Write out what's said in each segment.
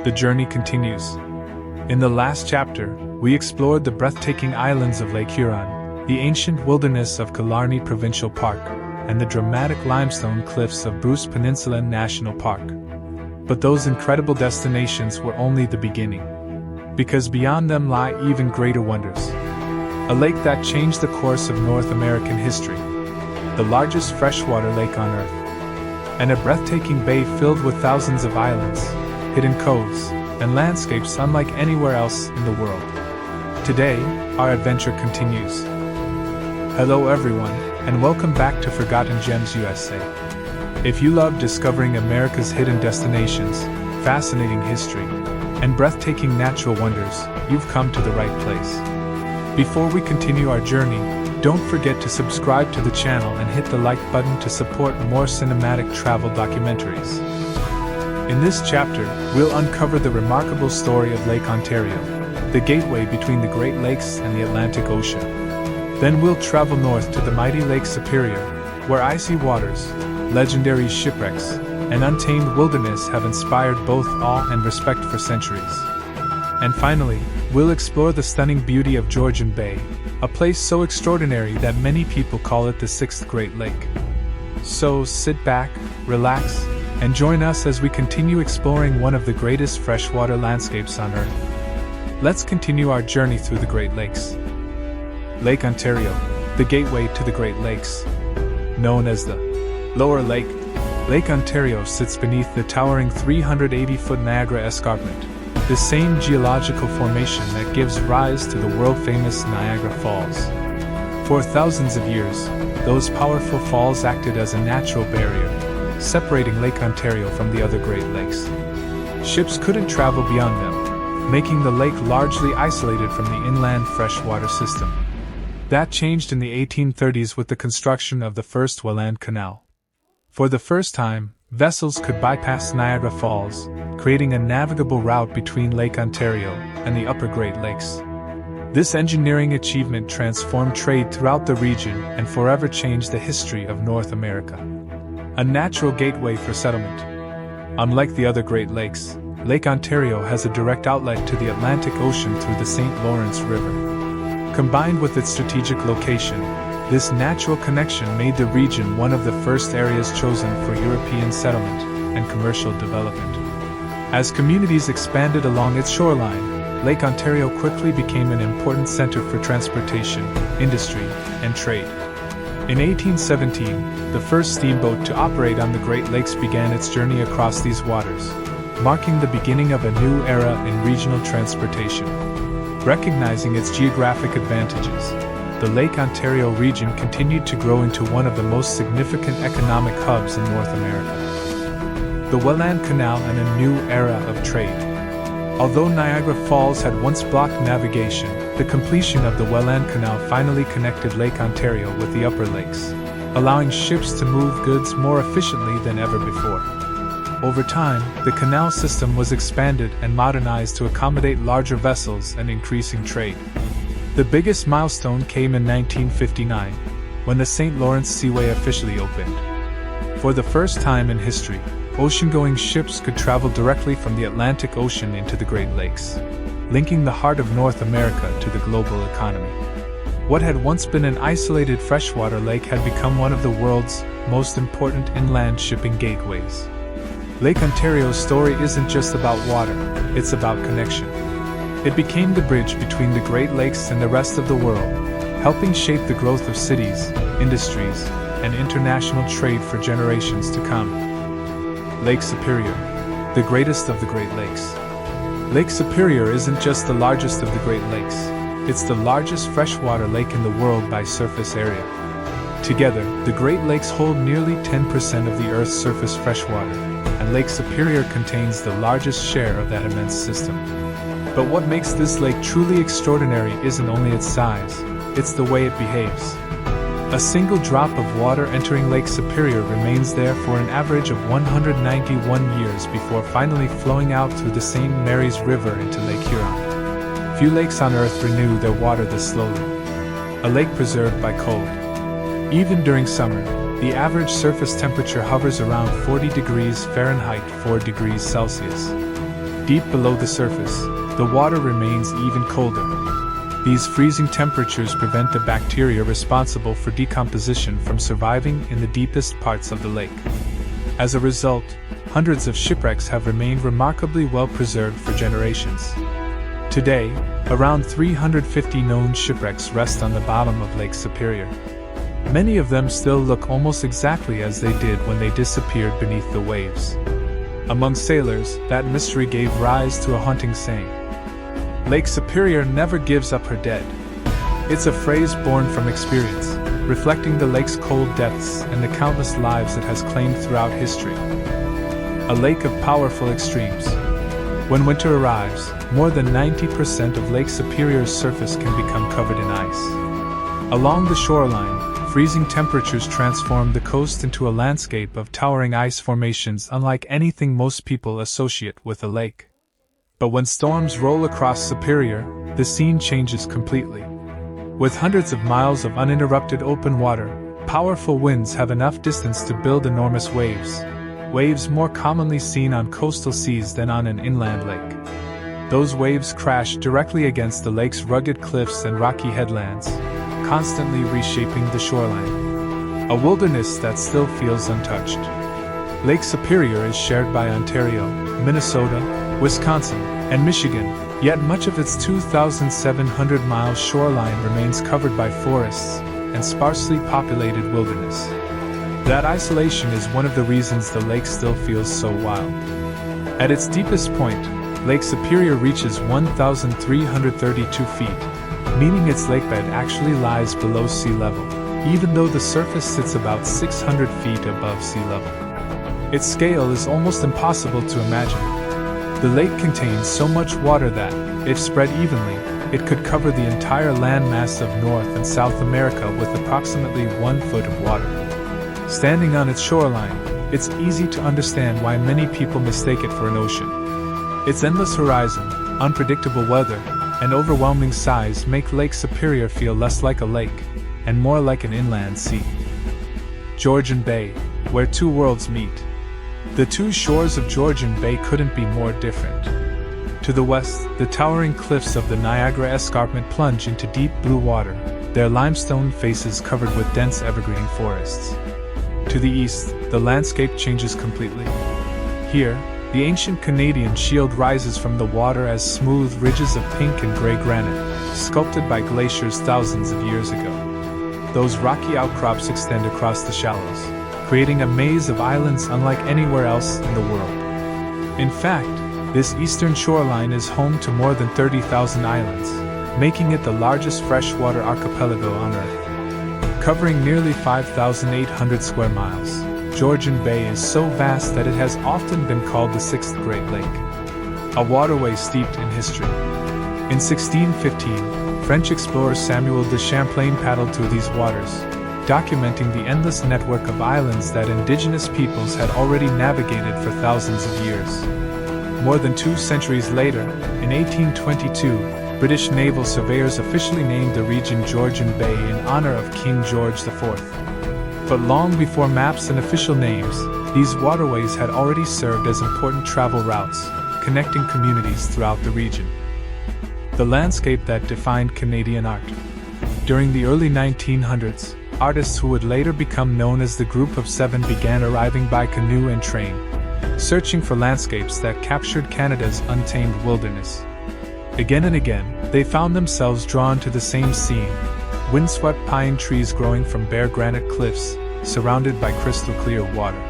The journey continues. In the last chapter, we explored the breathtaking islands of Lake Huron, the ancient wilderness of Killarney Provincial Park, and the dramatic limestone cliffs of Bruce Peninsula National Park. But those incredible destinations were only the beginning. Because beyond them lie even greater wonders. A lake that changed the course of North American history. The largest freshwater lake on Earth. And a breathtaking bay filled with thousands of islands, hidden coves, and landscapes unlike anywhere else in the world. Today, our adventure continues. Hello everyone, and welcome back to Forgotten Gems USA. If you love discovering America's hidden destinations, fascinating history, and breathtaking natural wonders, you've come to the right place. Before we continue our journey, don't forget to subscribe to the channel and hit the like button to support more cinematic travel documentaries. In this chapter, we'll uncover the remarkable story of Lake Ontario, the gateway between the Great Lakes and the Atlantic Ocean. Then we'll travel north to the mighty Lake Superior, where icy waters, legendary shipwrecks, and untamed wilderness have inspired both awe and respect for centuries. And finally, we'll explore the stunning beauty of Georgian Bay, a place so extraordinary that many people call it the sixth Great Lake. So sit back, relax, and join us as we continue exploring one of the greatest freshwater landscapes on Earth. Let's continue our journey through the Great Lakes. Lake Ontario, the gateway to the Great Lakes. Known as the Lower Lake, Lake Ontario sits beneath the towering 380-foot Niagara Escarpment, the same geological formation that gives rise to the world-famous Niagara Falls. For thousands of years, those powerful falls acted as a natural barrier, separating Lake Ontario from the other Great Lakes. Ships couldn't travel beyond them, making the lake largely isolated from the inland freshwater system. That changed in the 1830s with the construction of the first Welland Canal. For the first time, vessels could bypass Niagara Falls, creating a navigable route between Lake Ontario and the upper Great Lakes. This engineering achievement transformed trade throughout the region and forever changed the history of North America. A natural gateway for settlement. Unlike the other Great Lakes, Lake Ontario has a direct outlet to the Atlantic Ocean through the St. Lawrence River. Combined with its strategic location, this natural connection made the region one of the first areas chosen for European settlement and commercial development. As communities expanded along its shoreline, Lake Ontario quickly became an important center for transportation, industry, and trade. In 1817, the first steamboat to operate on the Great Lakes began its journey across these waters, marking the beginning of a new era in regional transportation. Recognizing its geographic advantages, the Lake Ontario region continued to grow into one of the most significant economic hubs in North America. The Welland Canal and a new era of trade. Although Niagara Falls had once blocked navigation, the completion of the Welland Canal finally connected Lake Ontario with the upper lakes, allowing ships to move goods more efficiently than ever before. Over time, the canal system was expanded and modernized to accommodate larger vessels and increasing trade. The biggest milestone came in 1959, when the St. Lawrence Seaway officially opened. For the first time in history, ocean-going ships could travel directly from the Atlantic Ocean into the Great Lakes, linking the heart of North America to the global economy. What had once been an isolated freshwater lake had become one of the world's most important inland shipping gateways. Lake Ontario's story isn't just about water, it's about connection. It became the bridge between the Great Lakes and the rest of the world, helping shape the growth of cities, industries, and international trade for generations to come. Lake Superior, the greatest of the Great Lakes. Lake Superior isn't just the largest of the Great Lakes, it's the largest freshwater lake in the world by surface area. Together, the Great Lakes hold nearly 10% of the Earth's surface freshwater, and Lake Superior contains the largest share of that immense system. But what makes this lake truly extraordinary isn't only its size, it's the way it behaves. A single drop of water entering Lake Superior remains there for an average of 191 years before finally flowing out through the St. Mary's River into Lake Huron. Few lakes on Earth renew their water this slowly. A lake preserved by cold. Even during summer, the average surface temperature hovers around 40 degrees Fahrenheit 4 degrees Celsius. Deep below the surface, the water remains even colder. These freezing temperatures prevent the bacteria responsible for decomposition from surviving in the deepest parts of the lake. As a result, hundreds of shipwrecks have remained remarkably well preserved for generations. Today, around 350 known shipwrecks rest on the bottom of Lake Superior. Many of them still look almost exactly as they did when they disappeared beneath the waves. Among sailors, that mystery gave rise to a haunting saying: "Lake Superior never gives up her dead." It's a phrase born from experience, reflecting the lake's cold depths and the countless lives it has claimed throughout history. A lake of powerful extremes. When winter arrives, more than 90% of Lake Superior's surface can become covered in ice. Along the shoreline, freezing temperatures transform the coast into a landscape of towering ice formations unlike anything most people associate with a lake. But when storms roll across Superior, the scene changes completely. With hundreds of miles of uninterrupted open water, powerful winds have enough distance to build enormous waves. Waves more commonly seen on coastal seas than on an inland lake. Those waves crash directly against the lake's rugged cliffs and rocky headlands, constantly reshaping the shoreline. A wilderness that still feels untouched. Lake Superior is shared by Ontario, Minnesota, Wisconsin, and Michigan, yet much of its 2,700-mile shoreline remains covered by forests and sparsely populated wilderness. That isolation is one of the reasons the lake still feels so wild. At its deepest point, Lake Superior reaches 1,332 feet, meaning its lakebed actually lies below sea level, even though the surface sits about 600 feet above sea level. Its scale is almost impossible to imagine. The lake contains so much water that, if spread evenly, it could cover the entire landmass of North and South America with approximately 1 foot of water. Standing on its shoreline, it's easy to understand why many people mistake it for an ocean. Its endless horizon, unpredictable weather, and overwhelming size make Lake Superior feel less like a lake, and more like an inland sea. Georgian Bay, where two worlds meet. The two shores of Georgian Bay couldn't be more different. To the west, the towering cliffs of the Niagara Escarpment plunge into deep blue water, their limestone faces covered with dense evergreen forests. To the east, the landscape changes completely. Here, the ancient Canadian Shield rises from the water as smooth ridges of pink and gray granite, sculpted by glaciers thousands of years ago. Those rocky outcrops extend across the shallows, creating a maze of islands unlike anywhere else in the world. In fact, this eastern shoreline is home to more than 30,000 islands, making it the largest freshwater archipelago on Earth. Covering nearly 5,800 square miles, Georgian Bay is so vast that it has often been called the Sixth Great Lake, a waterway steeped in history. In 1615, French explorer Samuel de Champlain paddled through these waters, documenting the endless network of islands that indigenous peoples had already navigated for thousands of years. More than 2 centuries later, in 1822, British naval surveyors officially named the region Georgian Bay in honor of King George IV. But long before maps and official names, these waterways had already served as important travel routes, connecting communities throughout the region. The landscape that defined Canadian art. During the early 1900s, artists who would later become known as the Group of Seven began arriving by canoe and train, searching for landscapes that captured Canada's untamed wilderness. Again and again, they found themselves drawn to the same scene: windswept pine trees growing from bare granite cliffs, surrounded by crystal-clear water.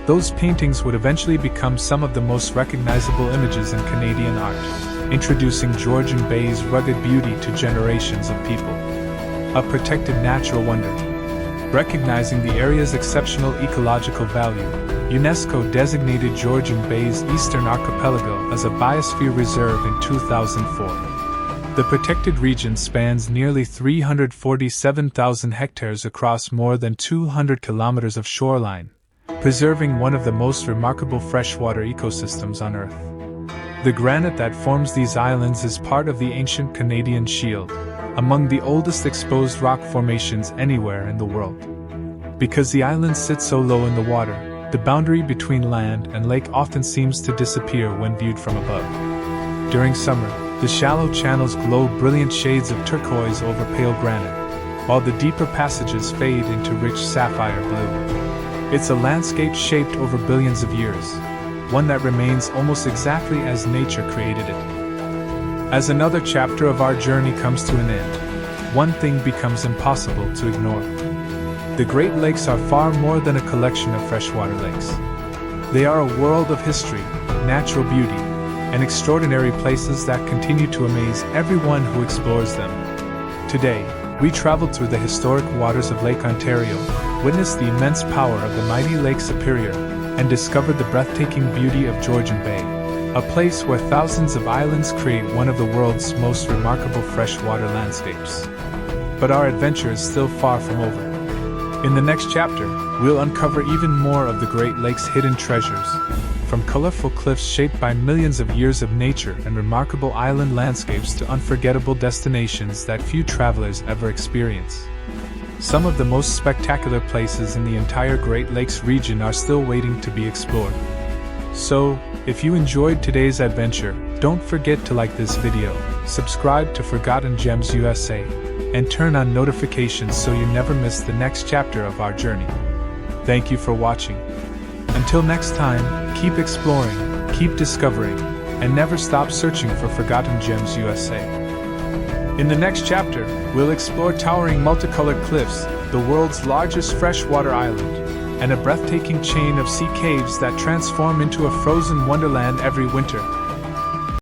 Those paintings would eventually become some of the most recognizable images in Canadian art, introducing Georgian Bay's rugged beauty to generations of people. A protected natural wonder. Recognizing the area's exceptional ecological value, UNESCO designated Georgian Bay's eastern archipelago as a biosphere reserve in 2004. The protected region spans nearly 347,000 hectares across more than 200 kilometers of shoreline, preserving one of the most remarkable freshwater ecosystems on Earth. The granite that forms these islands is part of the ancient Canadian Shield, among the oldest exposed rock formations anywhere in the world. Because the islands sit so low in the water, The boundary between land and lake often seems to disappear when viewed from above. During summer, the shallow channels glow brilliant shades of turquoise over pale granite, while the deeper passages fade into rich sapphire blue. It's a landscape shaped over billions of years, one that remains almost exactly as nature created it. As another chapter of our journey comes to an end, one thing becomes impossible to ignore. The Great Lakes are far more than a collection of freshwater lakes. They are a world of history, natural beauty, and extraordinary places that continue to amaze everyone who explores them. Today, we traveled through the historic waters of Lake Ontario, witnessed the immense power of the mighty Lake Superior, and discovered the breathtaking beauty of Georgian Bay, a place where thousands of islands create one of the world's most remarkable freshwater landscapes. But our adventure is still far from over. In the next chapter, we'll uncover even more of the Great Lakes' hidden treasures, from colorful cliffs shaped by millions of years of nature and remarkable island landscapes to unforgettable destinations that few travelers ever experience. Some of the most spectacular places in the entire Great Lakes region are still waiting to be explored. So, if you enjoyed today's adventure, don't forget to like this video, subscribe to Forgotten Gems USA, and turn on notifications so you never miss the next chapter of our journey. Thank you for watching. Until next time, keep exploring, keep discovering, and never stop searching for Forgotten Gems USA. In the next chapter, we'll explore towering multicolored cliffs, the world's largest freshwater island, and a breathtaking chain of sea caves that transform into a frozen wonderland every winter.